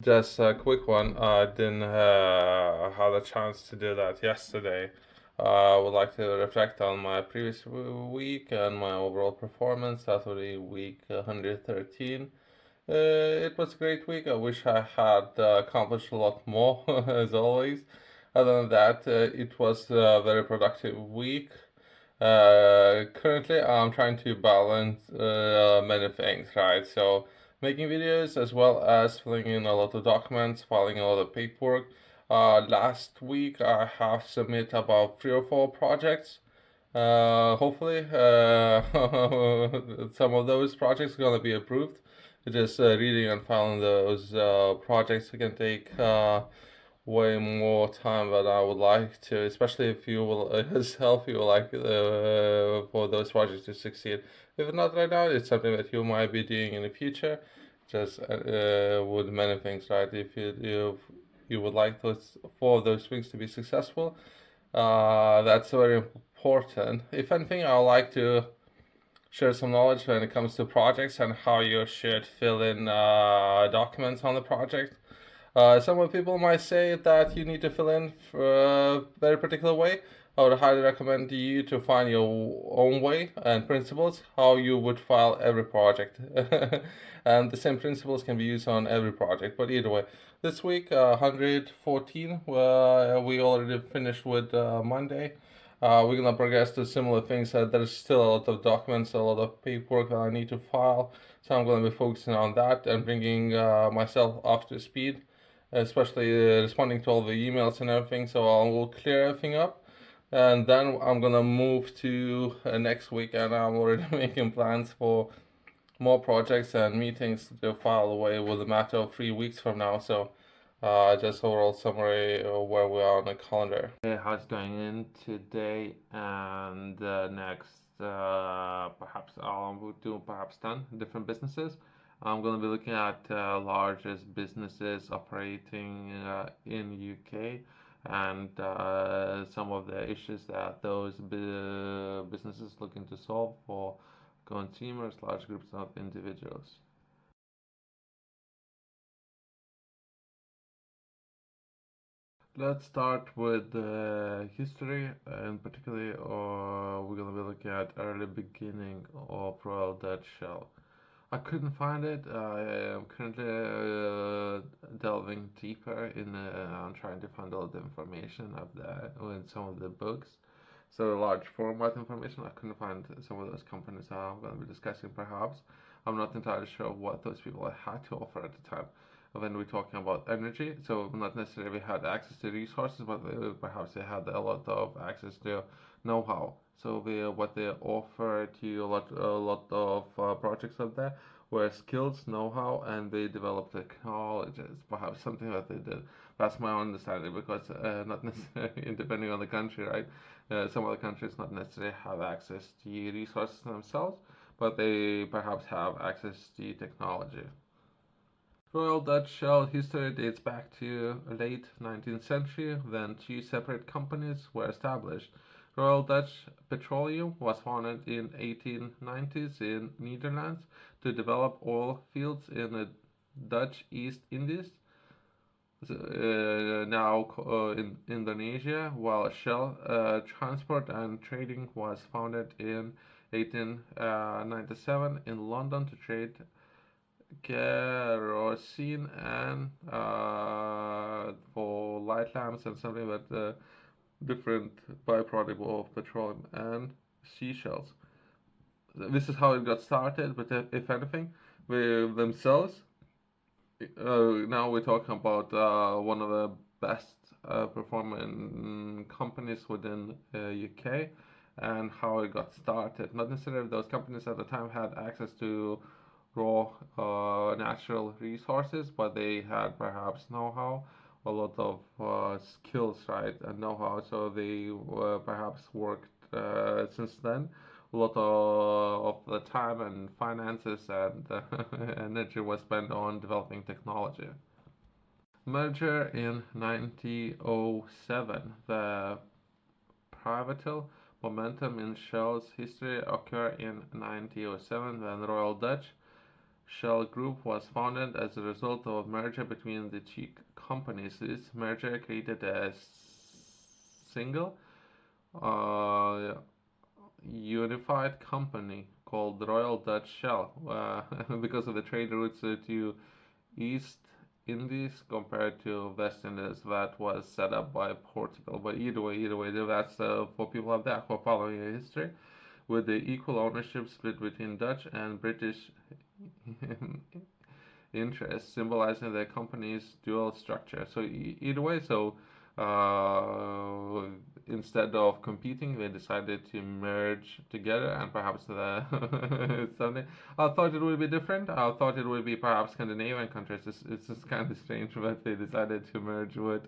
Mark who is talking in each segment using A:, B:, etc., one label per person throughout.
A: Just a quick one. I didn't have a chance to do that yesterday. I would like to reflect on my previous week and my overall performance after the week 113. It was a great week. I wish I had accomplished a lot more, as always. Other than that, it was a very productive week. Currently, I'm trying to balance many things, right? So, making videos as well as filling in a lot of documents, filing a lot of paperwork. Last week, I have submitted about 3 or 4 projects. Hopefully, some of those projects are gonna be approved. Just reading and filing those projects can take way more time than I would like to, especially if you will yourself you would like for those projects to succeed. If not right now, it's something that you might be doing in the future. Just with many things, right? If you would like those for those things to be successful, that's very important. If anything, I would like to share some knowledge when it comes to projects and how you should fill in documents on the project. Some people might say that you need to fill in a very particular way. I would highly recommend you to find your own way and principles how you would file every project. And the same principles can be used on every project. But either way, this week, 114, we already finished with Monday. We're gonna progress to similar things. There's still a lot of documents, a lot of paperwork that I need to file. So I'm gonna be focusing on that and bringing myself up to speed, especially responding to all the emails and everything. So I will clear everything up, and then I'm gonna move to next week, and I'm already making plans for more projects and meetings to file away with a matter of 3 weeks from now. So just overall summary of where we are on the calendar.
B: Hey, how's it going in today and next? Perhaps I'll do perhaps 10 different businesses. I'm going to be looking at largest businesses operating in UK and some of the issues that those businesses looking to solve for consumers, large groups of individuals. Let's start with history, and particularly, we're gonna be looking at early beginning of Royal Dutch Shell. I couldn't find it. I am currently delving deeper in. I'm trying to find all the information of that in some of the books. So large format information. I couldn't find some of those companies I'm going to be discussing. Perhaps I'm not entirely sure what those people had to offer at the time when we're talking about energy. So not necessarily had access to resources, but perhaps they had a lot of access to know-how. So what they offer to a lot of projects out there were skills, know-how, and they developed technologies. Perhaps something that they did. That's my understanding because not necessarily depending on the country, right? Some other countries not necessarily have access to resources themselves, but they perhaps have access to technology. Royal Dutch Shell history dates back to late 19th century when two separate companies were established. Royal Dutch Petroleum was founded in 1890s in Netherlands to develop oil fields in the Dutch East Indies, now in Indonesia, while Shell Transport and Trading was founded in 1897 in London to trade kerosene and for light lamps and something that different byproduct of petroleum and seashells. This is how it got started, but if anything, with themselves. Now we're talking about one of the best performing companies within UK and how it got started. Not necessarily those companies at the time had access to raw natural resources, but they had perhaps know-how, a lot of skills, right, and know-how. So they perhaps worked since then. A lot of the time and finances and energy was spent on developing technology. Merger in 1907. The pivotal momentum in Shell's history occurred in 1907 when Royal Dutch Shell Group was founded as a result of a merger between the two companies. This merger created a single uh, unified company called Royal Dutch Shell because of the trade routes to East Indies compared to West Indies that was set up by Portugal. But either way, that's for people of that who are following the history, with the equal ownership split between Dutch and British interests, symbolizing the company's dual structure. So either way, uh, instead of competing, they decided to merge together, and perhaps something. I thought it would be different. I thought it would be perhaps Scandinavian countries. It's just kind of strange that they decided to merge with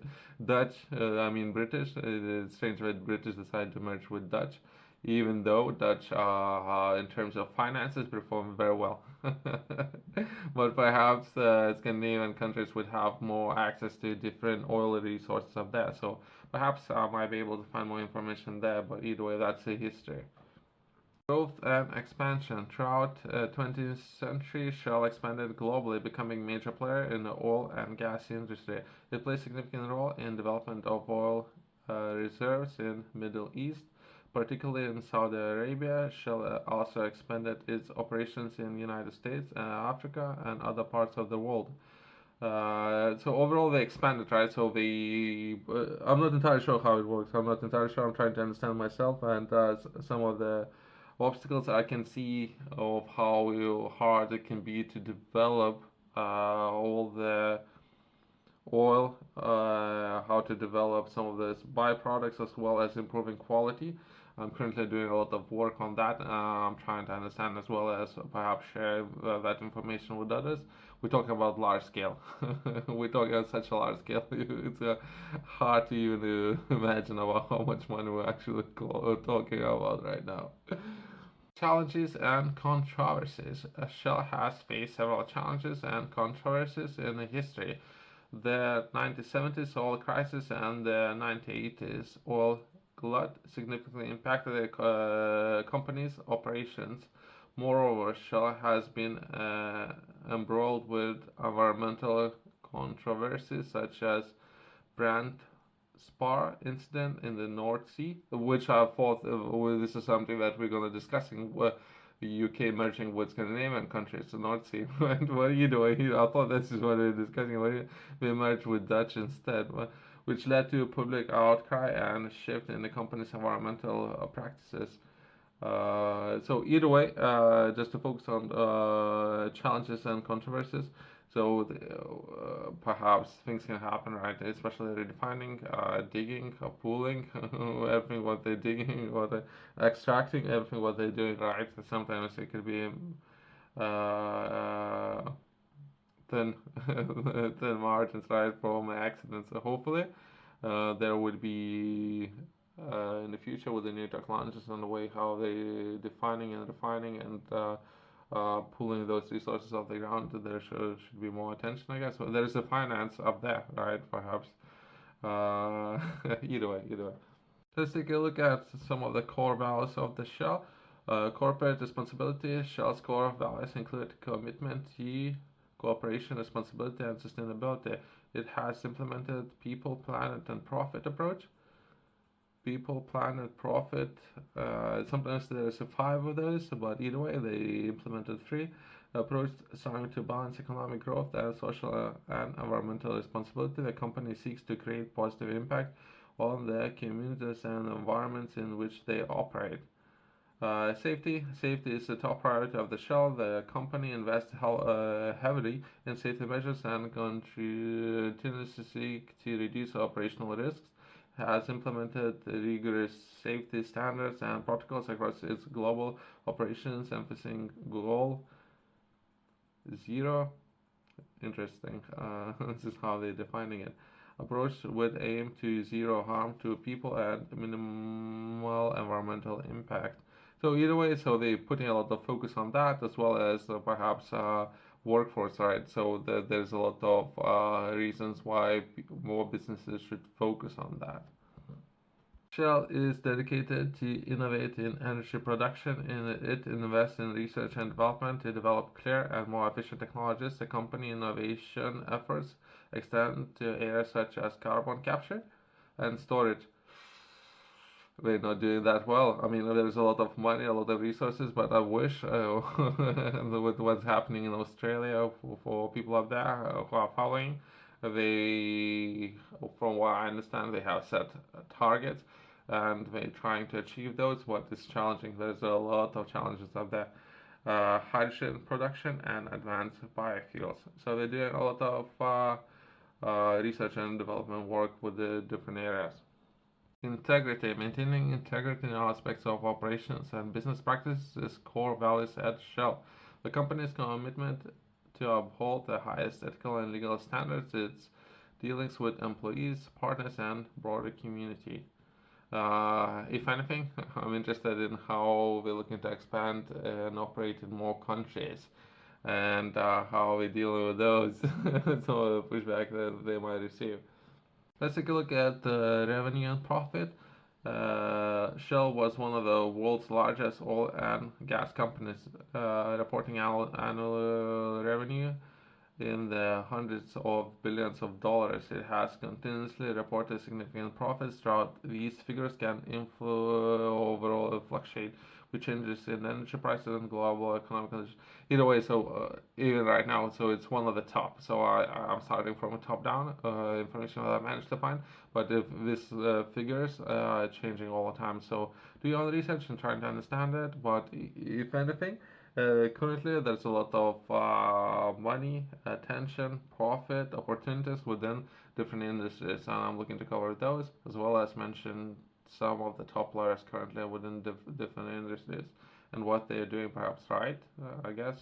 B: Dutch. British. It's strange that British decided to merge with Dutch, even though Dutch, in terms of finances, perform very well. But perhaps Scandinavian countries would have more access to different oil resources of that. So perhaps I might be able to find more information there. But either way, that's the history. Growth and expansion. Throughout 20th century, Shell expanded globally, becoming a major player in the oil and gas industry. It played a significant role in development of oil reserves in Middle East, particularly in Saudi Arabia. Shell also expanded its operations in the United States, Africa, and other parts of the world. So overall, they expanded, right? I'm not entirely sure how it works. I'm not entirely sure. I'm trying to understand myself, and some of the obstacles I can see of how hard it can be to develop all the oil, how to develop some of the byproducts as well as improving quality. I'm currently doing a lot of work on that. I'm trying to understand as well as perhaps share that information with others. We're talking about large scale. We're talking about such a large scale. It's hard to even imagine about how much money we're actually talking about right now. Challenges and controversies. Shell has faced several challenges and controversies in the history. The 1970s oil crisis and the 1980s oil glut significantly impacted the company's operations. Moreover, Shell has been embroiled with environmental controversies such as Brand Spar incident in the North Sea, which I thought this is something that we're going to discussing. The UK merging with Scandinavian countries, the North Sea. And what are you doing? I thought this is what we're discussing. We merged with Dutch instead, which led to a public outcry and a shift in the company's environmental practices. So either way, just to focus on challenges and controversies. So perhaps things can happen, right? Especially redefining, digging, pooling, everything what they're digging, what they're extracting, everything what they're doing, right? Sometimes it could be uh, thin, thin margins, right, from accidents. So hopefully, there would be in the future with the new technologies and the way how they defining and refining and pulling those resources off the ground, there should be more attention, I guess. So there's a finance up there, right? Perhaps. Either way. Let's take a look at some of the core values of the Shell. Corporate responsibility. Shell's core values include commitment to cooperation, responsibility, and sustainability. It has implemented people, planet, and profit approach. People, planet, profit. Sometimes there's five of those, but either way, they implemented three. Approach striving to balance economic growth and social and environmental responsibility. The company seeks to create positive impact on the communities and environments in which they operate. Safety. Safety is the top priority of the Shell. The company invests heavily in safety measures and continuously seek to reduce operational risks. Has implemented rigorous safety standards and protocols across its global operations, emphasizing goal zero. Interesting. This is how they're defining it. Approach with aim to zero harm to people and minimal environmental impact. So either way, so they're putting a lot of focus on that as well as perhaps workforce, right? So there's a lot of reasons why more businesses should focus on that. Shell is dedicated to innovate in energy production. It invests in research and development to develop clear and more efficient technologies. The company innovation efforts extend to areas such as carbon capture and storage. We're not doing that well. I mean, there's a lot of money, a lot of resources, but I wish with what's happening in Australia for people up there who are following, they, from what I understand, they have set targets and they're trying to achieve those. What is challenging? There's a lot of challenges up there. Hydrogen production and advanced biofuels. So they're doing a lot of research and development work with the different areas. Integrity. Maintaining integrity in all aspects of operations and business practices is core values at Shell. The company's commitment to uphold the highest ethical and legal standards in its dealings with employees, partners, and broader community. If anything, I'm interested in how we're looking to expand and operate in more countries and how we deal with those, some of the pushback that they might receive. Let's take a look at revenue and profit. Shell was one of the world's largest oil and gas companies, reporting annual revenue in the hundreds of billions of dollars. It has continuously reported significant profits throughout. These figures can overall fluctuate with changes in energy prices and global economic conditions. Either way, so even right now, so it's one of the top. So I'm starting from a top down information that I managed to find. But if this figures changing all the time, so do your own research and trying to understand it. But if anything, currently, there's a lot of money, attention, profit, opportunities within different industries, and I'm looking to cover those as well as mention some of the top players currently within different industries and what they are doing perhaps right, I guess.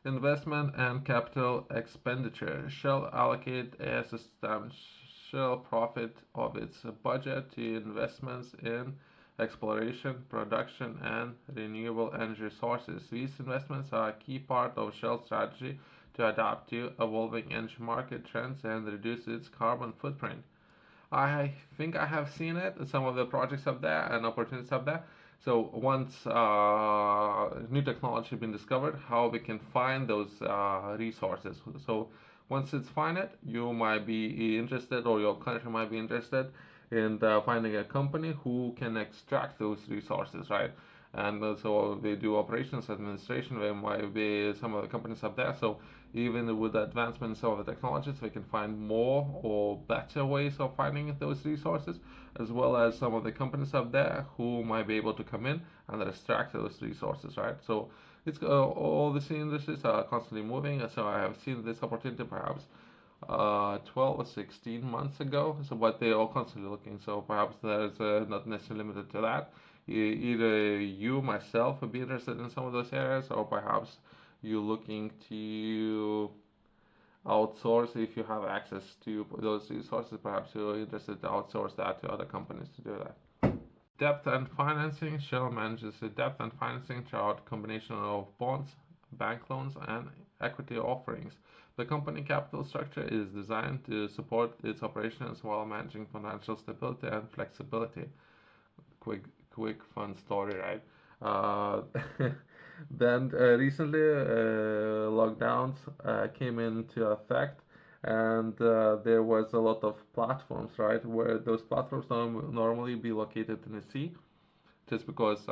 B: Investment and capital expenditure. Shell allocate a substantial profit of its budget to investments in exploration, production, and renewable energy sources. These investments are a key part of Shell's strategy to adapt to evolving energy market trends and reduce its carbon footprint. I think I have seen it, some of the projects up there and opportunities up there. So once new technology has been discovered, how we can find those resources. So once it's find it, you might be interested or your country might be interested in finding a company who can extract those resources, right? And so they do operations administration. There might be some of the companies up there. So even with the advancement in some of the technologies, we can find more or better ways of finding those resources, as well as some of the companies up there who might be able to come in and extract those resources, right? So it's all these industries are constantly moving. So I have seen this opportunity perhaps 12 or 16 months ago. So, but they're all constantly looking. So perhaps there's not necessarily limited to that. Either you, myself, would be interested in some of those areas, or perhaps you looking to outsource if you have access to those resources. Perhaps you're interested to outsource that to other companies to do that. Debt and financing. Shell manages the debt and financing through a combination of bonds, bank loans, and equity offerings. The company capital structure is designed to support its operations while managing financial stability and flexibility. Quick fun story, right? Uh, then recently lockdowns came into effect, and there was a lot of platforms, right, where those platforms normally be located in the sea, just because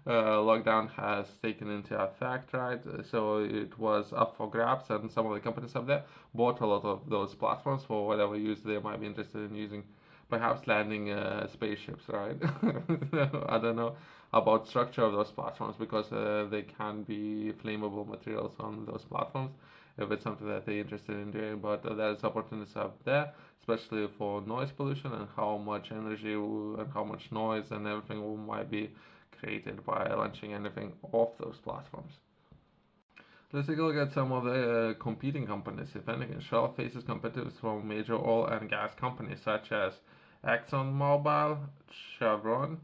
B: lockdown has taken into effect, right? So it was up for grabs, and some of the companies up there bought a lot of those platforms for whatever use they might be interested in using, perhaps landing spaceships, right? I don't know about structure of those platforms because they can be flammable materials on those platforms if it's something that they're interested in doing. But there's opportunities up there, especially for noise pollution and how much energy and how much noise and everything might be created by launching anything off those platforms. Let's take a look at some of the competing companies. If anything, Shell faces competitors from major oil and gas companies such as ExxonMobil, Chevron,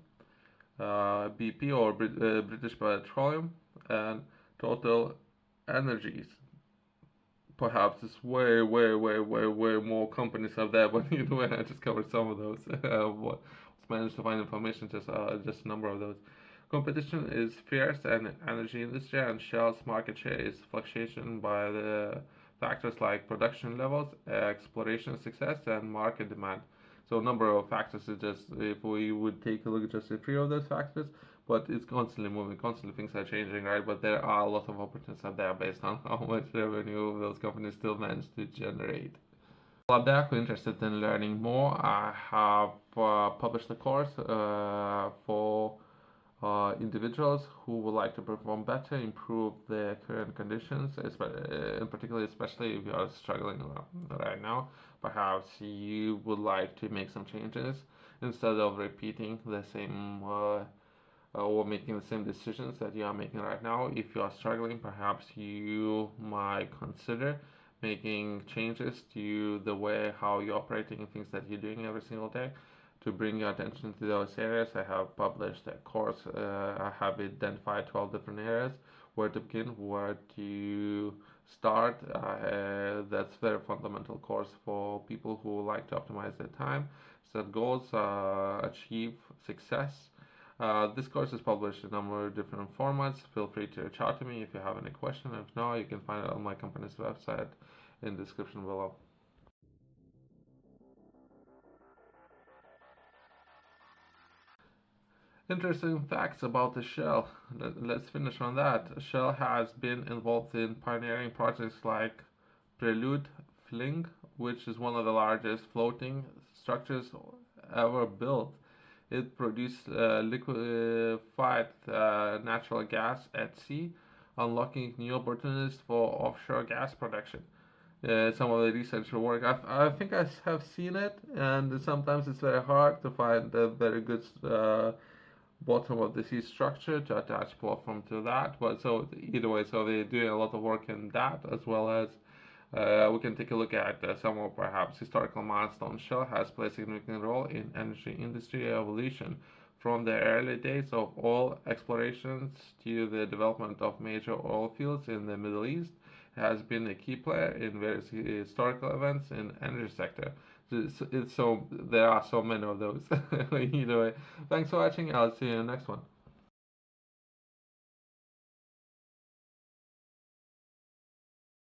B: BP or British Petroleum, and Total Energies. perhaps it's way more companies out there, but either way, I just covered some of those. What managed to find information, just a number of those. Competition is fierce in energy industry, and Shell's market share is fluctuation by the factors like production levels, exploration success, and market demand. So a number of factors is just if we would take a look at just a few of those factors, but it's constantly moving, constantly things are changing, right? But there are a lot of opportunities out there based on how much revenue those companies still manage to generate. Well, I'm definitely interested in learning more. I have published a course for individuals who would like to perform better, improve their current conditions, in particular, especially if you are struggling right now. Perhaps you would like to make some changes instead of repeating the same or making the same decisions that you are making right now. If you are struggling, perhaps you might consider making changes to the way how you're operating and things that you're doing every single day to bring your attention to those areas. I have published a course. I have identified 12 different areas where to begin, where to start. That's a very fundamental course for people who like to optimize their time, set goals, achieve success. This course is published in a number of different formats. Feel free to reach out to me if you have any question. If not, you can find it on my company's website in the description below. Interesting facts about the Shell. Let's finish on that. Shell has been involved in pioneering projects like Prelude Fling, which is one of the largest floating structures ever built. It produced liquefied natural gas at sea, unlocking new opportunities for offshore gas production. Some of the research work, I think I have seen it, and sometimes it's very hard to find a very good bottom of the sea structure to attach platform to that. But so either way, so they're doing a lot of work in that, as well as we can take a look at some of perhaps historical milestones. Shell has played a significant role in energy industry evolution from the early days of oil explorations to the development of major oil fields in the Middle East. It has been a key player in various historical events in energy sector. So there are so many of those. Either way, thanks for watching. I'll see you in the next one.